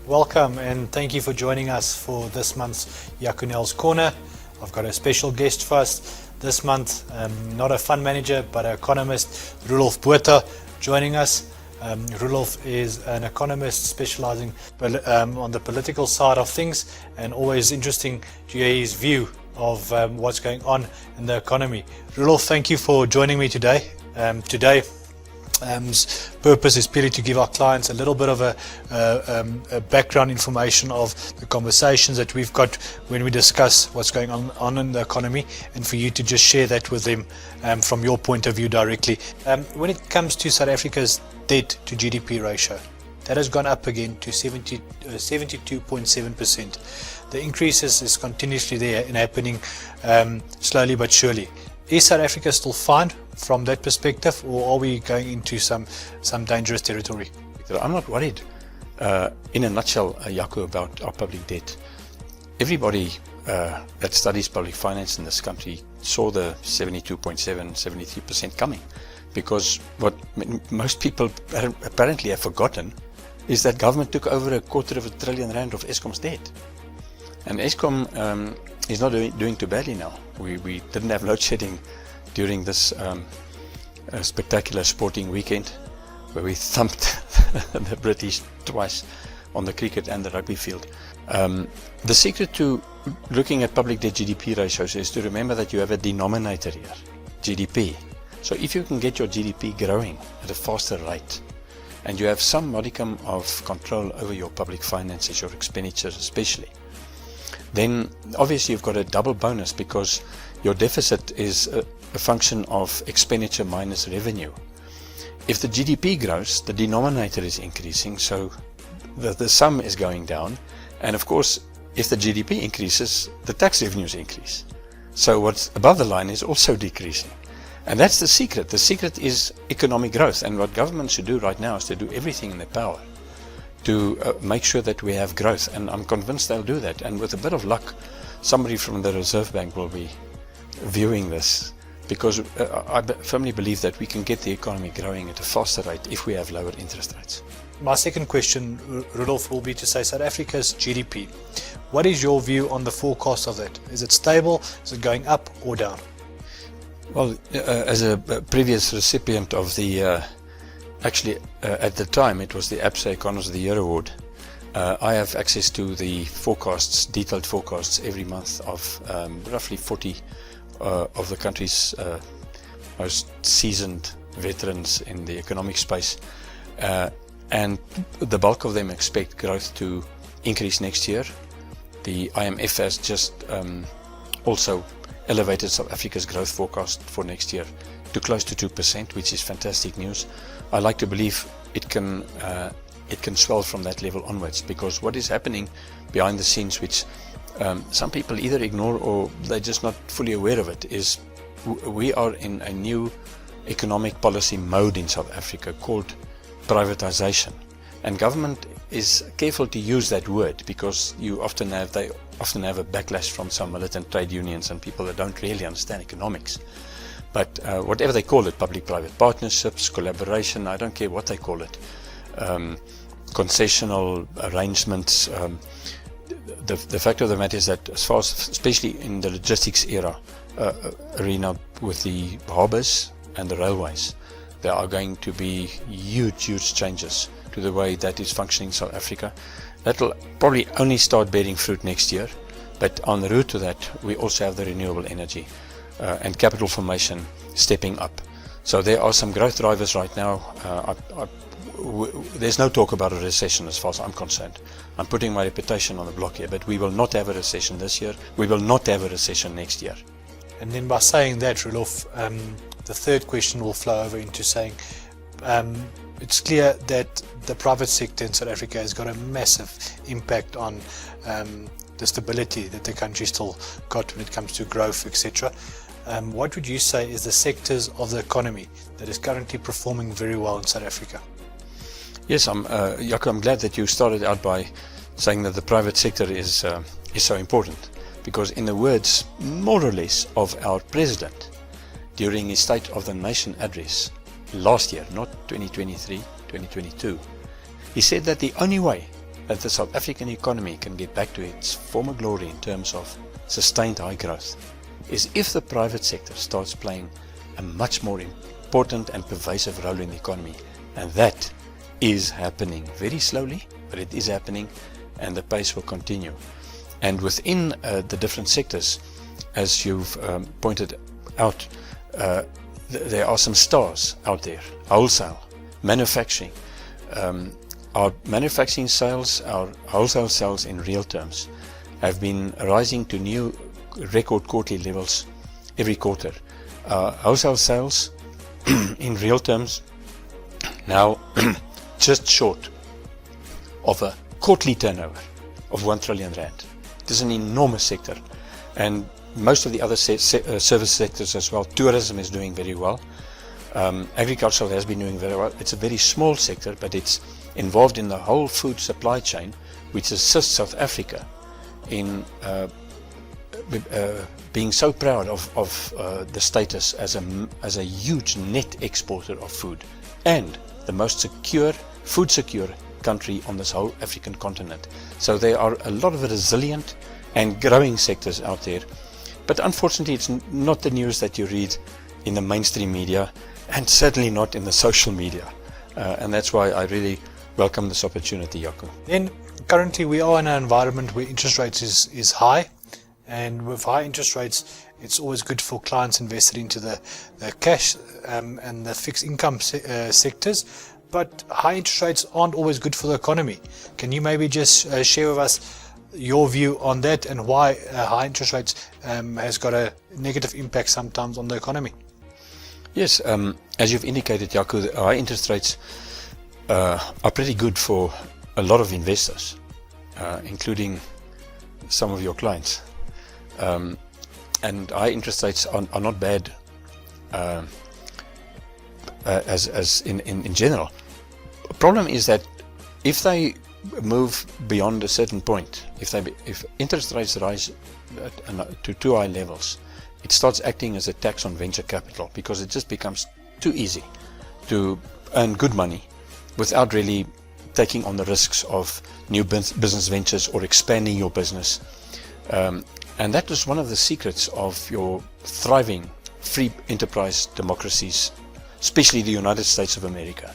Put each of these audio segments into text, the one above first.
Welcome and thank you for joining us for this month's Jaco Nel's Corner. I've got a special guest for us this month, not a fund manager but an economist, Roelof Botha, joining us. Roelof is an economist specializing on the political side of things, and always interesting to hear his view of what's going on in the economy. Roelof, thank you for joining me today. Today's purpose is purely to give our clients a little bit of a background information of the conversations that we've got when we discuss what's going on in the economy, and for you to just share that with them from your point of view directly. When it comes to South Africa's debt to GDP ratio, that has gone up again to 72.7%. The increases is continuously there and happening slowly but surely. Is South Africa still fine from that perspective, or are we going into some dangerous territory? I'm not worried, in a nutshell, Jaco, about our public debt. Everybody that studies public finance in this country saw the 72.7, 73% coming, because what most people apparently have forgotten is that government took over R250 billion of Eskom's debt. And Eskom is not doing too badly now. We didn't have load shedding during this spectacular sporting weekend, where we thumped the British twice on the cricket and the rugby field. The secret to looking at public debt GDP ratios is to remember that you have a denominator here, GDP. So if you can get your GDP growing at a faster rate, and you have some modicum of control over your public finances, your expenditures especially, then obviously you've got a double bonus, because your deficit is a function of expenditure minus revenue. If the GDP grows, the denominator is increasing, so the sum is going down. And of course, if the GDP increases, the tax revenues increase. So what's above the line is also decreasing. And that's the secret. The secret is economic growth. And what government should do right now is to do everything in their power to make sure that we have growth, and I'm convinced they'll do that. And with a bit of luck, somebody from the Reserve Bank will be viewing this, because I firmly believe that we can get the economy growing at a faster rate if we have lower interest rates. My second question, Roelof, will be to say South Africa's GDP. What is your view on the forecast of that? Is it stable? Is it going up or down? Well, as a previous recipient of the at the time it was the ABSA Economist of the Year Award, I have access to the forecasts, detailed forecasts every month of roughly 40 of the country's most seasoned veterans in the economic space, and the bulk of them expect growth to increase next year. The IMF has just also elevated South Africa's growth forecast for next year to close to 2%, which is fantastic news. I like to believe it can swell from that level onwards, because what is happening behind the scenes, which some people either ignore or they're just not fully aware of it, is we are in a new economic policy mode in South Africa called privatization. And government is careful to use that word, because they often have a backlash from some militant trade unions and people that don't really understand economics. But whatever they call it, public-private partnerships, collaboration, I don't care what they call it, concessional arrangements, the fact of the matter is that, as far as, especially in the logistics arena with the harbours and the railways, there are going to be huge changes to the way that is functioning in South Africa. That will probably only start bearing fruit next year, but on the route to that, we also have the renewable energy and capital formation stepping up. So there are some growth drivers right now. There's no talk about a recession as far as I'm concerned. I'm putting my reputation on the block here, but we will not have a recession this year. We will not have a recession next year. And then by saying that, Roelof, the third question will flow over into saying it's clear that the private sector in South Africa has got a massive impact on the stability that the country still got when it comes to growth, etc. What would you say is the sectors of the economy that is currently performing very well in South Africa? Yes, Jaco, I'm glad that you started out by saying that the private sector is so important, because in the words, more or less, of our president during his State of the Nation address last year, not 2023, 2022, he said that the only way that the South African economy can get back to its former glory in terms of sustained high growth is if the private sector starts playing a much more important and pervasive role in the economy. And that is happening very slowly, but it is happening, and the pace will continue. And within the different sectors, as you've pointed out, there are some stars out there: wholesale, manufacturing. Our manufacturing sales, our wholesale sales in real terms, have been rising to new record quarterly levels every quarter. Wholesale sales in real terms now just short of a quarterly turnover of 1 trillion rand. It is an enormous sector, and most of the other service sectors as well. Tourism is doing very well. Agricultural has been doing very well. It's a very small sector, but it's involved in the whole food supply chain, which assists South Africa in being so proud of the status as a huge net exporter of food and the most secure, food secure country on this whole African continent. So there are a lot of resilient and growing sectors out there, but unfortunately it's not the news that you read in the mainstream media, and certainly not in the social media, and that's why I really welcome this opportunity, Jaco. Then currently we are in an environment where interest rates is high, and with high interest rates it's always good for clients invested into the cash and the fixed income sectors, but high interest rates aren't always good for the economy. Can you maybe just share with us your view on that, and why high interest rates has got a negative impact sometimes on the economy? Yes, as you've indicated, Jaco, high interest rates are pretty good for a lot of investors, including some of your clients. And high interest rates are not bad as in general. The problem is that if they move beyond a certain point, if interest rates rise to too high levels, it starts acting as a tax on venture capital, because it just becomes too easy to earn good money without really taking on the risks of new business ventures or expanding your business. And that is one of the secrets of your thriving free enterprise democracies, especially the United States of America.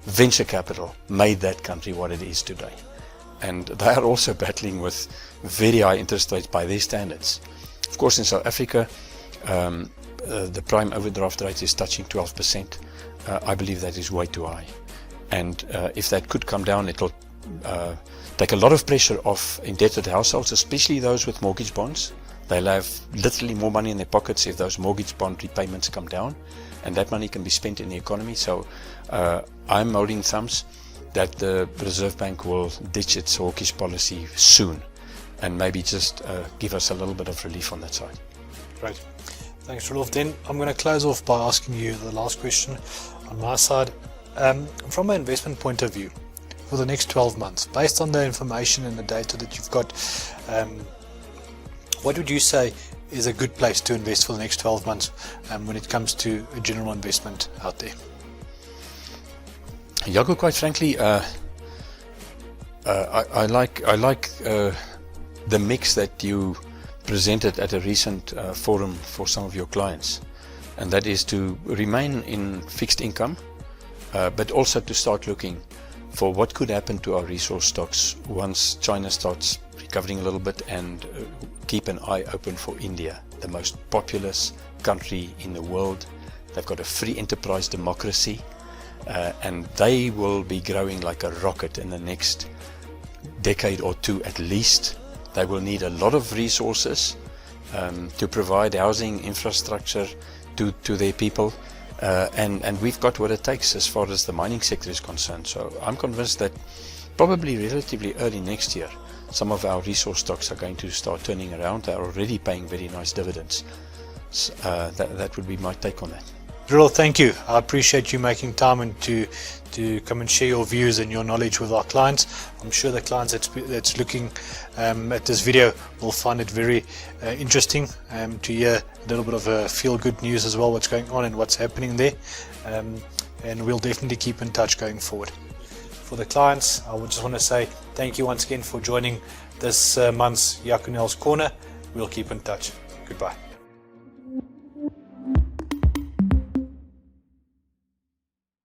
Venture capital made that country what it is today. And they are also battling with very high interest rates by their standards. Of course, in South Africa, the prime overdraft rate is touching 12%. I believe that is way too high. And if that could come down, it'll take a lot of pressure off indebted households, especially those with mortgage bonds. They'll have literally more money in their pockets if those mortgage bond repayments come down, and that money can be spent in the economy. So I'm holding thumbs that the Reserve Bank will ditch its hawkish policy soon, and maybe just give us a little bit of relief on that side. Great. Thanks, Roelof. Then I'm going to close off by asking you the last question on my side. From an investment point of view, for the next 12 months, based on the information and the data that you've got, what would you say is a good place to invest for the next 12 months when it comes to a general investment out there? Jaco, quite frankly, I like the mix that you presented at a recent forum for some of your clients, and that is to remain in fixed income, but also to start looking for what could happen to our resource stocks once China starts recovering a little bit, and keep an eye open for India, the most populous country in the world. They've got a free enterprise democracy, and they will be growing like a rocket in the next decade or two at least. They will need a lot of resources to provide housing, infrastructure to their people. And we've got what it takes as far as the mining sector is concerned. So I'm convinced that probably relatively early next year, some of our resource stocks are going to start turning around. They're already paying very nice dividends. So, that would be my take on that. Roelof, thank you. I appreciate you making time and to come and share your views and your knowledge with our clients. I'm sure the clients that's looking at this video will find it very interesting to hear a little bit of feel-good news as well, what's going on and what's happening there. And we'll definitely keep in touch going forward. for the clients. I would just want to say thank you once again for joining this month's Jaco Nel's Corner. We'll keep in touch. Goodbye.